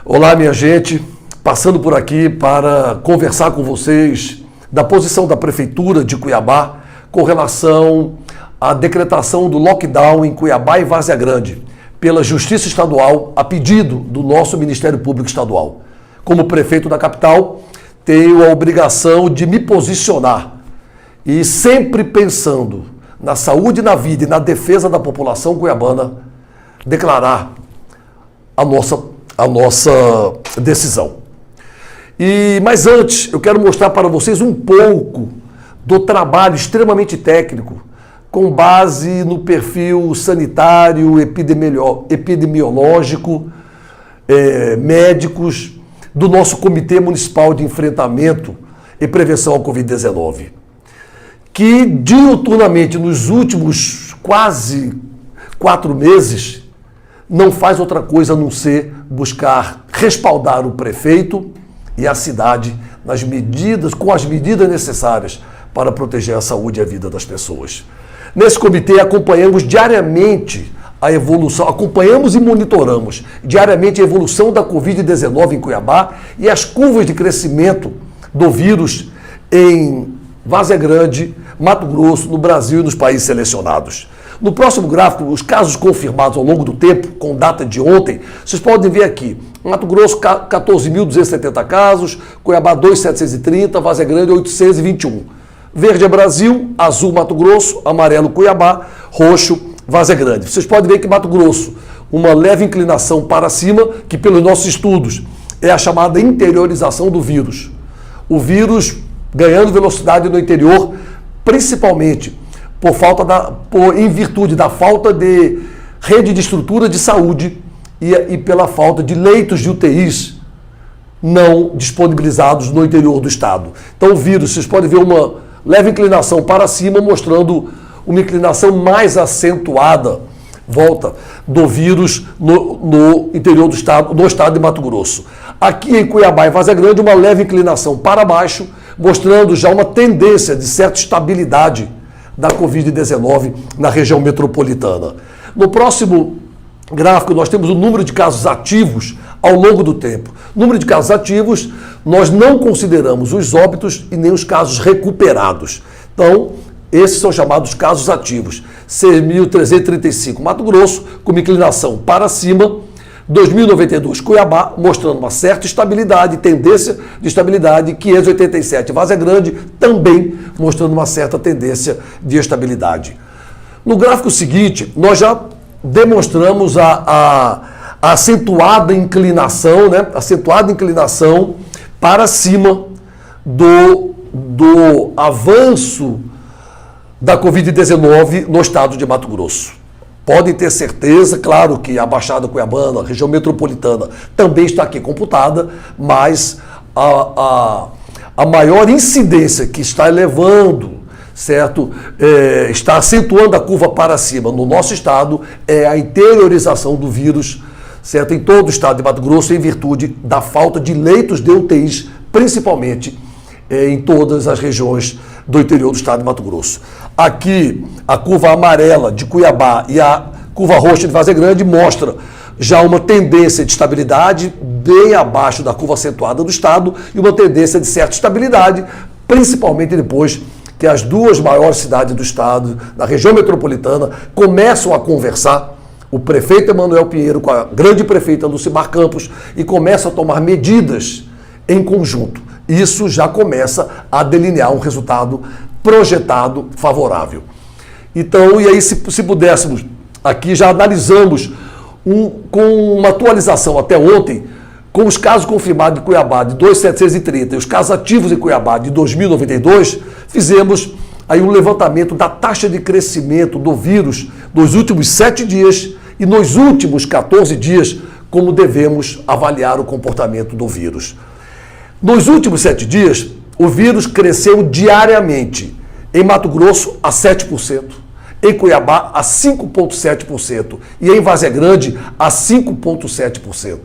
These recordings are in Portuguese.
Olá, minha gente, passando por aqui para conversar com vocês da posição da Prefeitura de Cuiabá com relação à decretação do lockdown em Cuiabá e Várzea Grande, pela Justiça Estadual, a pedido do nosso Ministério Público Estadual. Como prefeito da capital, tenho a obrigação de me posicionar e sempre pensando na saúde, na vida e na defesa da população cuiabana, declarar a nossa decisão. Mas antes, eu quero mostrar para vocês um pouco do trabalho extremamente técnico, com base no perfil sanitário, epidemiológico, médicos, do nosso Comitê Municipal de Enfrentamento e Prevenção ao Covid-19, que diuturnamente nos últimos quase 4 meses não faz outra coisa a não ser buscar respaldar o prefeito e a cidade com as medidas necessárias para proteger a saúde e a vida das pessoas. Nesse comitê acompanhamos diariamente a evolução, acompanhamos e monitoramos diariamente a evolução da Covid-19 em Cuiabá e as curvas de crescimento do vírus em Várzea Grande, Mato Grosso, no Brasil e nos países selecionados. No próximo gráfico, os casos confirmados ao longo do tempo, com data de ontem, vocês podem ver aqui. Mato Grosso, 14.270 casos, Cuiabá, 2.730, Várzea Grande, 821. Verde é Brasil, azul Mato Grosso, amarelo Cuiabá, roxo Várzea Grande. Vocês podem ver que Mato Grosso, uma leve inclinação para cima, que pelos nossos estudos é a chamada interiorização do vírus. O vírus ganhando velocidade no interior, principalmente em virtude da falta de rede de estrutura de saúde e pela falta de leitos de UTIs não disponibilizados no interior do estado. Então o vírus, vocês podem ver uma leve inclinação para cima, mostrando uma inclinação mais acentuada, volta do vírus no interior do estado, no estado de Mato Grosso. Aqui em Cuiabá e Várzea Grande, uma leve inclinação para baixo, mostrando já uma tendência de certa estabilidade da Covid-19 na região metropolitana. No próximo gráfico, nós temos o número de casos ativos ao longo do tempo. Número de casos ativos, nós não consideramos os óbitos e nem os casos recuperados. Então, esses são chamados casos ativos. 6.335 Mato Grosso, com uma inclinação para cima. 2.092 Cuiabá, mostrando uma certa estabilidade, tendência de estabilidade. 587 Várzea Grande, também mostrando uma certa tendência de estabilidade. No gráfico seguinte, nós já demonstramos a acentuada inclinação, né? Acentuada inclinação para cima do avanço da Covid-19 no estado de Mato Grosso. Podem ter certeza, claro que a Baixada Cuiabana, a região metropolitana, também está aqui computada, mas a maior incidência que está elevando, certo? Está acentuando a curva para cima no nosso estado é a interiorização do vírus, certo? Em todo o estado de Mato Grosso, em virtude da falta de leitos de UTIs, principalmente em todas as regiões do interior do estado de Mato Grosso. Aqui, a curva amarela de Cuiabá e a curva roxa de Várzea Grande mostra já uma tendência de estabilidade bem abaixo da curva acentuada do estado e uma tendência de certa estabilidade, principalmente depois que as duas maiores cidades do estado, da região metropolitana, começam a conversar, o prefeito Emanuel Pinheiro com a grande prefeita Lucimar Campos, e começam a tomar medidas em conjunto. Isso já começa a delinear um resultado projetado favorável. Então, e aí se pudéssemos, aqui já analisamos com uma atualização até ontem, com os casos confirmados em Cuiabá de 2.730 e os casos ativos em Cuiabá de 2.092, fizemos aí um levantamento da taxa de crescimento do vírus nos últimos 7 dias e nos últimos 14 dias, como devemos avaliar o comportamento do vírus. Nos últimos 7 dias, o vírus cresceu diariamente. Em Mato Grosso, a 7%. Em Cuiabá, a 5,7%. E em Várzea Grande, a 5,7%.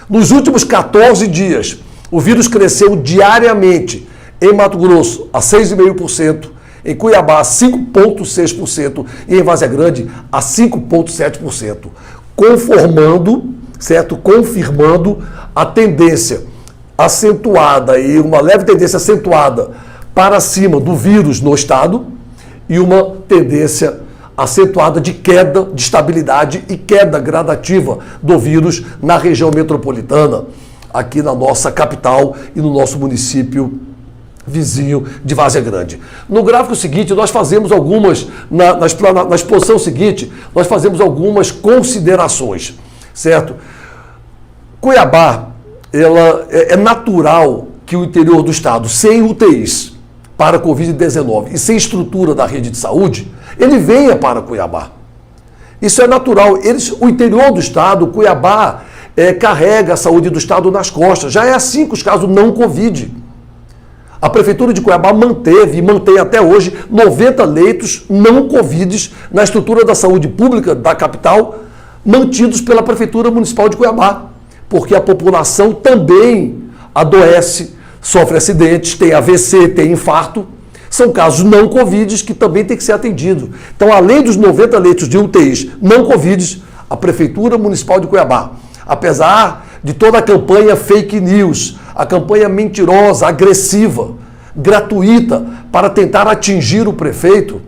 Nos últimos 14 dias, o vírus cresceu diariamente. Em Mato Grosso, a 6,5%. Em Cuiabá, a 5,6%. E em Várzea Grande, a 5,7%. Conformando certo? Confirmando a tendência acentuada e uma leve tendência acentuada para cima do vírus no estado e uma tendência acentuada de queda, de estabilidade e queda gradativa do vírus na região metropolitana, aqui na nossa capital e no nosso município vizinho de Várzea Grande. No gráfico seguinte, nós fazemos algumas, na exposição seguinte, nós fazemos algumas considerações, certo? Cuiabá, é natural que o interior do estado, sem UTIs para a Covid-19 e sem estrutura da rede de saúde, ele venha para Cuiabá. Isso é natural. O interior do estado, Cuiabá, carrega a saúde do estado nas costas. Já é assim com os casos não Covid. A Prefeitura de Cuiabá manteve e mantém até hoje 90 leitos não Covid na estrutura da saúde pública da capital, mantidos pela Prefeitura Municipal de Cuiabá, porque a população também adoece, sofre acidentes, tem AVC, tem infarto. São casos não Covid que também tem que ser atendido. Então, além dos 90 leitos de UTIs não Covid, a Prefeitura Municipal de Cuiabá, apesar de toda a campanha fake news, a campanha mentirosa, agressiva, gratuita, para tentar atingir o prefeito,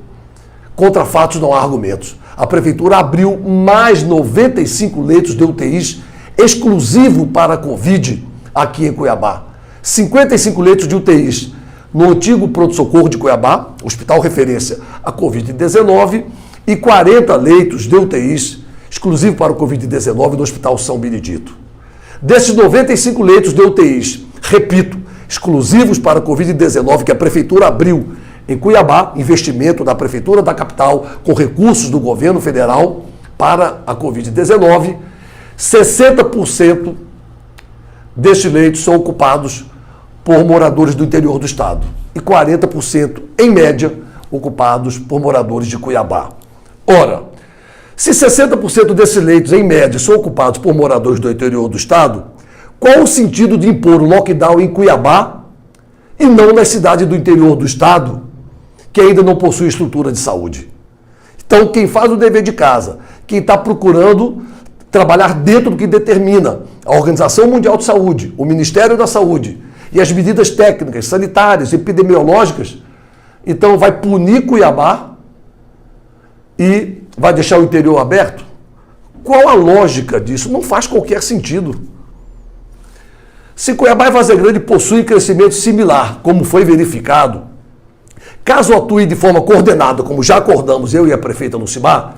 contra fatos não há argumentos. A Prefeitura abriu mais 95 leitos de UTIs exclusivo para a Covid aqui em Cuiabá. 55 leitos de UTIs no antigo pronto-socorro de Cuiabá, hospital referência à Covid-19, e 40 leitos de UTIs exclusivo para o Covid-19 no Hospital São Benedito. Desses 95 leitos de UTIs, repito, exclusivos para a Covid-19 que a Prefeitura abriu em Cuiabá, investimento da Prefeitura da capital com recursos do governo federal para a Covid-19, 60% destes leitos são ocupados por moradores do interior do estado e 40%, em média, ocupados por moradores de Cuiabá. Ora, se 60% desses leitos, em média, são ocupados por moradores do interior do estado, qual o sentido de impor o lockdown em Cuiabá e não nas cidades do interior do estado, que ainda não possuem estrutura de saúde? Então, quem faz o dever de casa, quem está procurando trabalhar dentro do que determina a Organização Mundial de Saúde, o Ministério da Saúde e as medidas técnicas, sanitárias, epidemiológicas, então vai punir Cuiabá e vai deixar o interior aberto? Qual a lógica disso? Não faz qualquer sentido. Se Cuiabá e Várzea Grande possuem crescimento similar, como foi verificado, caso atue de forma coordenada, como já acordamos eu e a prefeita Lucimar,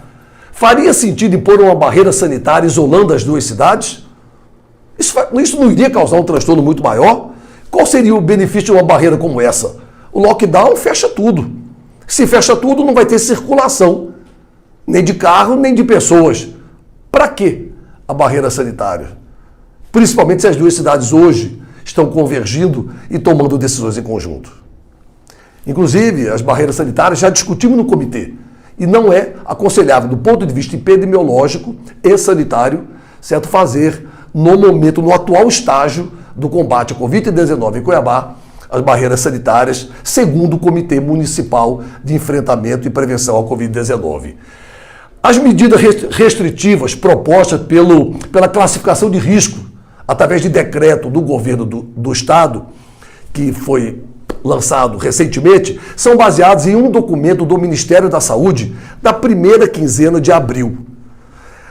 faria sentido impor uma barreira sanitária isolando as duas cidades? Isso não iria causar um transtorno muito maior? Qual seria o benefício de uma barreira como essa? O lockdown fecha tudo. Se fecha tudo, não vai ter circulação, nem de carro, nem de pessoas. Para quê a barreira sanitária? Principalmente se as duas cidades hoje estão convergindo e tomando decisões em conjunto. Inclusive, as barreiras sanitárias já discutimos no comitê. E não é aconselhável, do ponto de vista epidemiológico e sanitário, certo, fazer no momento, no atual estágio do combate à Covid-19 em Cuiabá, as barreiras sanitárias, segundo o Comitê Municipal de Enfrentamento e Prevenção à Covid-19. As medidas restritivas propostas pela classificação de risco, através de decreto do governo do Estado, que foi lançado recentemente, são baseadas em um documento do Ministério da Saúde da primeira quinzena de abril.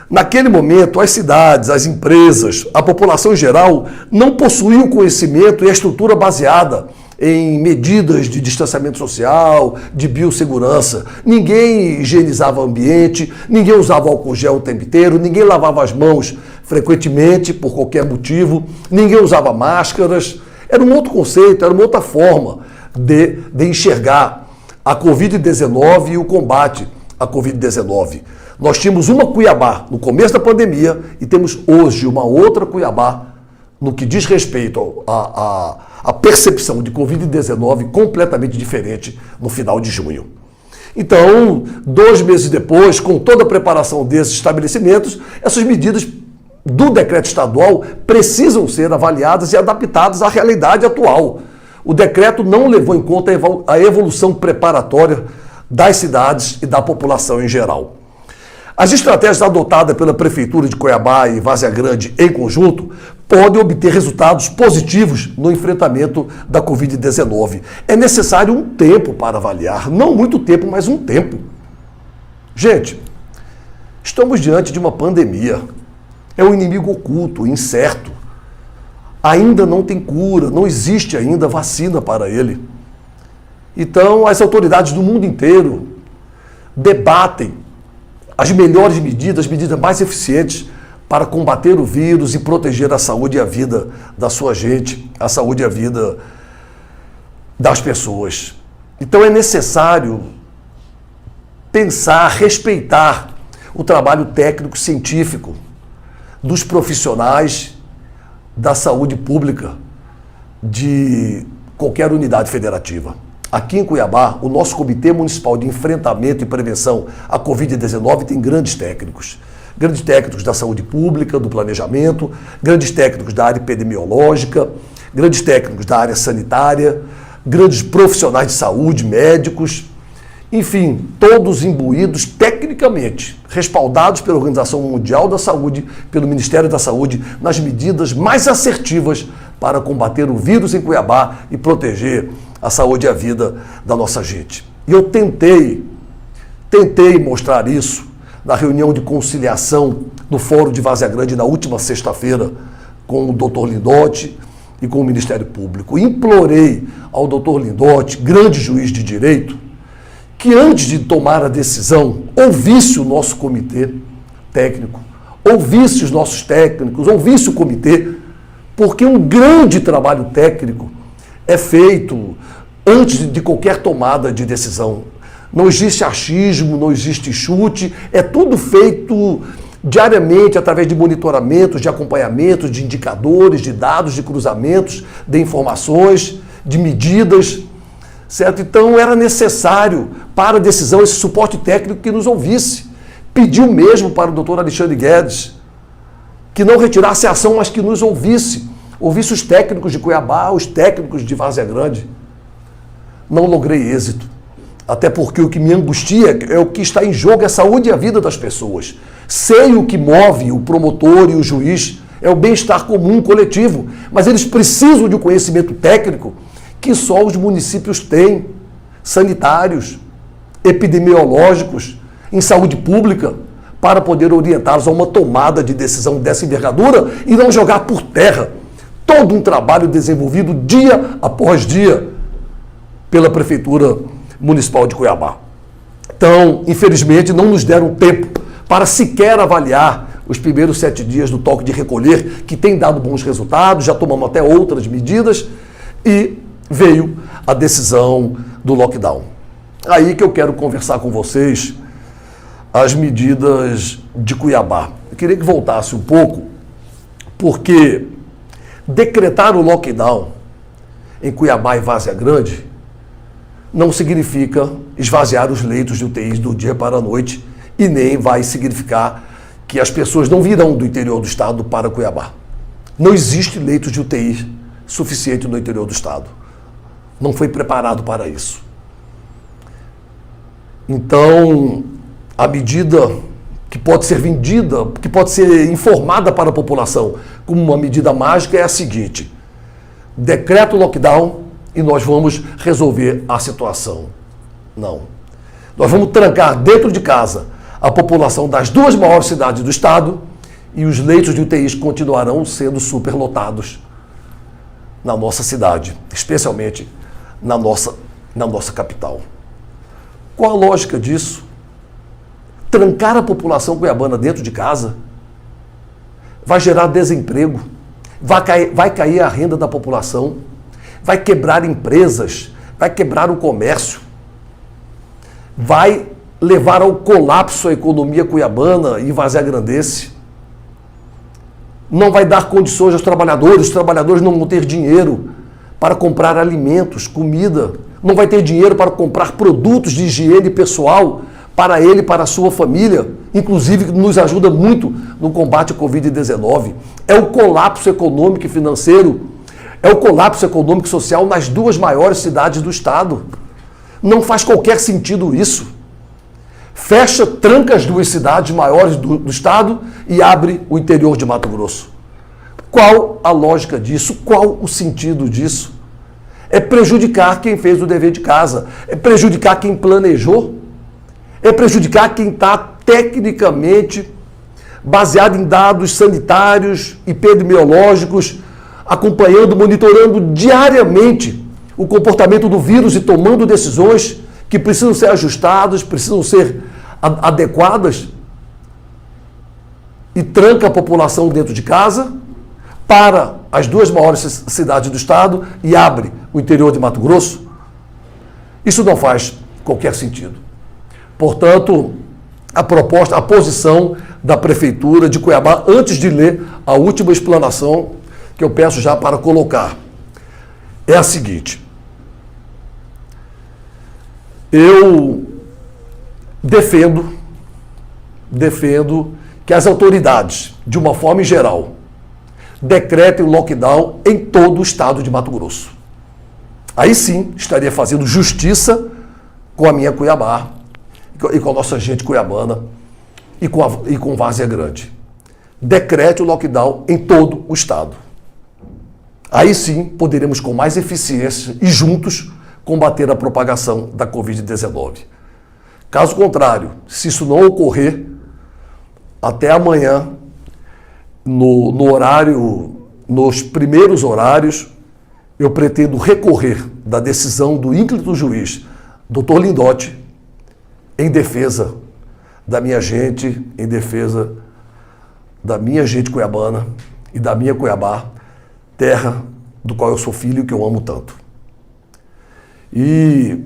Naquele momento, as cidades, as empresas, a população em geral não possuíam conhecimento e a estrutura baseada em medidas de distanciamento social, de biossegurança. Ninguém higienizava o ambiente, ninguém usava álcool gel o tempo inteiro, ninguém lavava as mãos frequentemente por qualquer motivo, ninguém usava máscaras. Era um outro conceito, era uma outra forma de enxergar a Covid-19 e o combate à Covid-19. Nós tínhamos uma Cuiabá no começo da pandemia e temos hoje uma outra Cuiabá no que diz respeito à percepção de Covid-19 completamente diferente no final de junho. Então, 2 meses depois, com toda a preparação desses estabelecimentos, essas medidas do decreto estadual precisam ser avaliadas e adaptadas à realidade atual. O decreto não levou em conta a evolução preparatória das cidades e da população em geral. As estratégias adotadas pela Prefeitura de Cuiabá e Várzea Grande em conjunto podem obter resultados positivos no enfrentamento da Covid-19. É necessário um tempo para avaliar, não muito tempo, mas um tempo. Gente, estamos diante de uma pandemia. É um inimigo oculto, incerto. Ainda não tem cura, não existe ainda vacina para ele. Então, as autoridades do mundo inteiro debatem as melhores medidas, as medidas mais eficientes para combater o vírus e proteger a saúde e a vida da sua gente, a saúde e a vida das pessoas. Então, é necessário pensar, respeitar o trabalho técnico científico dos profissionais da saúde pública de qualquer unidade federativa. Aqui em Cuiabá, o nosso Comitê Municipal de Enfrentamento e Prevenção à Covid-19 tem grandes técnicos da saúde pública, do planejamento, grandes técnicos da área epidemiológica, grandes técnicos da área sanitária, grandes profissionais de saúde, médicos, enfim, todos imbuídos tecnicamente, respaldados pela Organização Mundial da Saúde, pelo Ministério da Saúde, nas medidas mais assertivas para combater o vírus em Cuiabá e proteger a saúde e a vida da nossa gente. E eu tentei mostrar isso na reunião de conciliação no Fórum de Várzea Grande na última sexta-feira com o Dr. Lindotti e com o Ministério Público. Implorei ao Dr. Lindotti, grande juiz de direito, que antes de tomar a decisão, ouvisse o nosso comitê técnico, ouvisse os nossos técnicos, ouvisse o comitê, porque um grande trabalho técnico é feito antes de qualquer tomada de decisão. Não existe achismo, não existe chute, é tudo feito diariamente através de monitoramentos, de acompanhamentos, de indicadores, de dados, de cruzamentos, de informações, de medidas, certo? Então era necessário para a decisão esse suporte técnico que nos ouvisse. Pediu mesmo para o doutor Alexandre Guedes que não retirasse a ação, mas que nos ouvisse. Ouvisse os técnicos de Cuiabá, os técnicos de Várzea Grande. Não logrei êxito. Até porque o que me angustia é o que está em jogo, é a saúde e a vida das pessoas. Sei o que move o promotor e o juiz, é o bem-estar comum, coletivo, mas eles precisam de um conhecimento técnico que só os municípios têm, sanitários, epidemiológicos, em saúde pública, para poder orientá-los a uma tomada de decisão dessa envergadura e não jogar por terra todo um trabalho desenvolvido dia após dia pela Prefeitura Municipal de Cuiabá. Então, infelizmente, não nos deram tempo para sequer avaliar os primeiros 7 dias do toque de recolher, que tem dado bons resultados, já tomamos até outras medidas, e veio a decisão do lockdown. Aí que eu quero conversar com vocês as medidas de Cuiabá. Eu queria que voltasse um pouco, porque decretar o lockdown em Cuiabá e Várzea Grande não significa esvaziar os leitos de UTIs do dia para a noite e nem vai significar que as pessoas não virão do interior do estado para Cuiabá. Não existe leitos de UTI suficiente no interior do estado. Não foi preparado para isso. Então, a medida que pode ser vendida, que pode ser informada para a população como uma medida mágica é a seguinte: decreta o lockdown e nós vamos resolver a situação. Não. Nós vamos trancar dentro de casa a população das 2 maiores cidades do estado e os leitos de UTIs continuarão sendo superlotados na nossa cidade, especialmente na nossa capital. Qual a lógica disso? Trancar a população cuiabana dentro de casa vai gerar desemprego, vai cair a renda da população, vai quebrar empresas, vai quebrar o comércio, vai levar ao colapso a economia cuiabana e vaziagrandense. Não vai dar condições aos trabalhadores, os trabalhadores não vão ter dinheiro para comprar alimentos, comida, não vai ter dinheiro para comprar produtos de higiene pessoal para ele e para a sua família, inclusive que nos ajuda muito no combate à Covid-19. É o colapso econômico e financeiro, é o colapso econômico e social nas 2 maiores cidades do estado. Não faz qualquer sentido isso. fecha, tranca as duas cidades maiores do estado e abre o interior de Mato Grosso. Qual a lógica disso? Qual o sentido disso? É prejudicar quem fez o dever de casa, é prejudicar quem planejou, é prejudicar quem está tecnicamente baseado em dados sanitários, epidemiológicos, acompanhando, monitorando diariamente o comportamento do vírus e tomando decisões que precisam ser ajustadas, precisam ser adequadas, e tranca a população dentro de casa, para as duas maiores cidades do estado e abre o interior de Mato Grosso. Isso não faz qualquer sentido. Portanto, a posição da Prefeitura de Cuiabá, antes de ler a última explanação que eu peço já para colocar, é a seguinte. Eu defendo que as autoridades, de uma forma em geral, decretem o lockdown em todo o estado de Mato Grosso. Aí sim, estaria fazendo justiça com a minha Cuiabá e com a nossa gente cuiabana e com Várzea Grande. Decrete o lockdown em todo o estado. Aí sim, poderemos com mais eficiência e juntos combater a propagação da Covid-19. Caso contrário, se isso não ocorrer, até amanhã, nos primeiros horários, eu pretendo recorrer da decisão do ínclito juiz, Dr. Lindotti, em defesa da minha gente, em defesa da minha gente cuiabana e da minha Cuiabá, terra do qual eu sou filho e que eu amo tanto. E,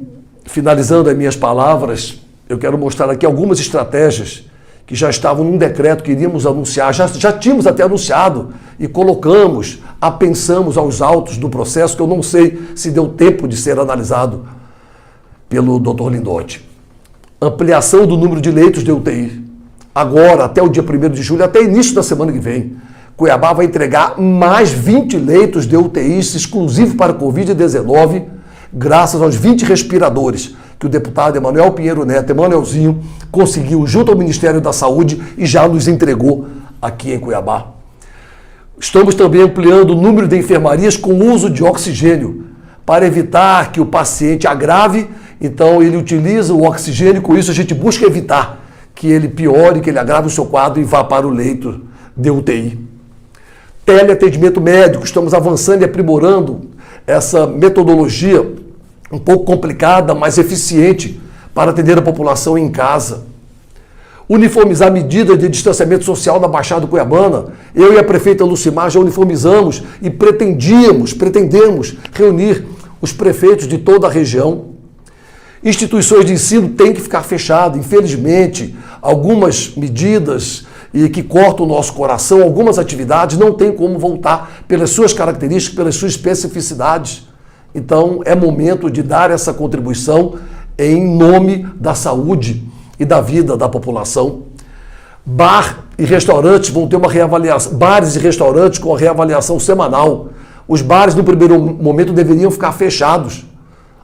finalizando as minhas palavras, eu quero mostrar aqui algumas estratégias que já estavam num decreto que iríamos anunciar, já tínhamos até anunciado e colocamos, apensamos aos autos do processo, que eu não sei se deu tempo de ser analisado pelo Dr. Lindotti. Ampliação do número de leitos de UTI. Agora, até o dia 1º de julho, até início da semana que vem, Cuiabá vai entregar mais 20 leitos de UTI exclusivos para Covid-19, graças aos 20 respiradores que o deputado Emanuel Pinheiro Neto, Emanuelzinho, conseguiu junto ao Ministério da Saúde e já nos entregou aqui em Cuiabá. Estamos também ampliando o número de enfermarias com uso de oxigênio, para evitar que o paciente agrave, então ele utiliza o oxigênio, com isso a gente busca evitar que ele piore, que ele agrave o seu quadro e vá para o leito de UTI. Teleatendimento médico, estamos avançando e aprimorando essa metodologia um pouco complicada, mas eficiente para atender a população em casa. Uniformizar medidas de distanciamento social na Baixada Cuiabana. Eu e a prefeita Lucimar já uniformizamos e pretendemos reunir os prefeitos de toda a região. Instituições de ensino têm que ficar fechadas. Infelizmente, algumas medidas que cortam o nosso coração, algumas atividades não têm como voltar pelas suas características, pelas suas especificidades. Então, é momento de dar essa contribuição em nome da saúde e da vida da população. Bar e restaurantes vão ter uma reavaliação, bares e restaurantes com a reavaliação semanal. Os bares, no primeiro momento, deveriam ficar fechados,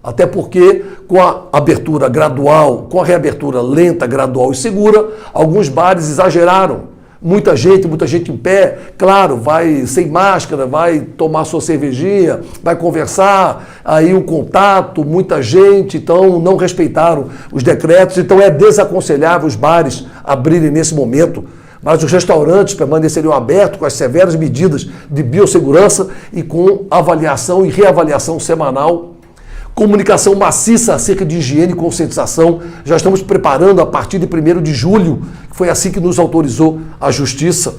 até porque com a abertura gradual, com a reabertura lenta, gradual e segura, alguns bares exageraram. Muita gente em pé, claro, vai sem máscara, vai tomar sua cervejinha, vai conversar, aí o contato, muita gente, então não respeitaram os decretos, então é desaconselhável os bares abrirem nesse momento, mas os restaurantes permaneceriam abertos com as severas medidas de biossegurança e com avaliação e reavaliação semanal. Comunicação maciça acerca de higiene e conscientização. Já estamos preparando a partir de 1º de julho, que foi assim que nos autorizou a Justiça.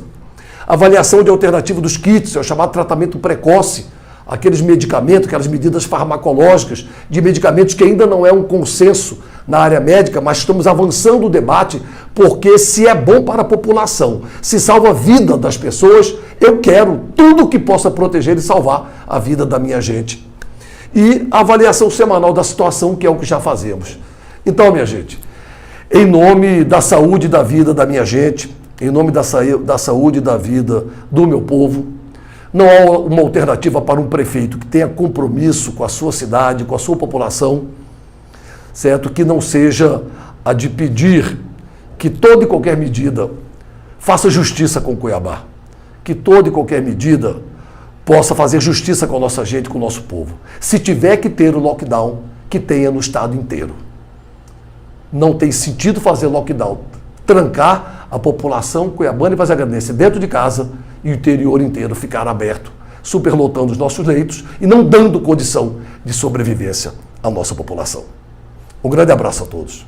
Avaliação de alternativa dos kits, é o chamado tratamento precoce. Aqueles medicamentos, aquelas medidas farmacológicas, de medicamentos que ainda não é um consenso na área médica, mas estamos avançando o debate, porque se é bom para a população, se salva a vida das pessoas, eu quero tudo que possa proteger e salvar a vida da minha gente. E a avaliação semanal da situação, que é o que já fazemos. Então, minha gente, em nome da saúde e da vida da minha gente, em nome da saúde e da vida do meu povo, não há uma alternativa para um prefeito que tenha compromisso com a sua cidade, com a sua população, certo? Que não seja a de pedir que toda e qualquer medida faça justiça com Cuiabá, que toda e qualquer medida possa fazer justiça com a nossa gente, com o nosso povo. Se tiver que ter o lockdown, que tenha no estado inteiro. Não tem sentido fazer lockdown, trancar a população cuiabana e vazagandense dentro de casa e o interior inteiro ficar aberto, superlotando os nossos leitos e não dando condição de sobrevivência à nossa população. Um grande abraço a todos.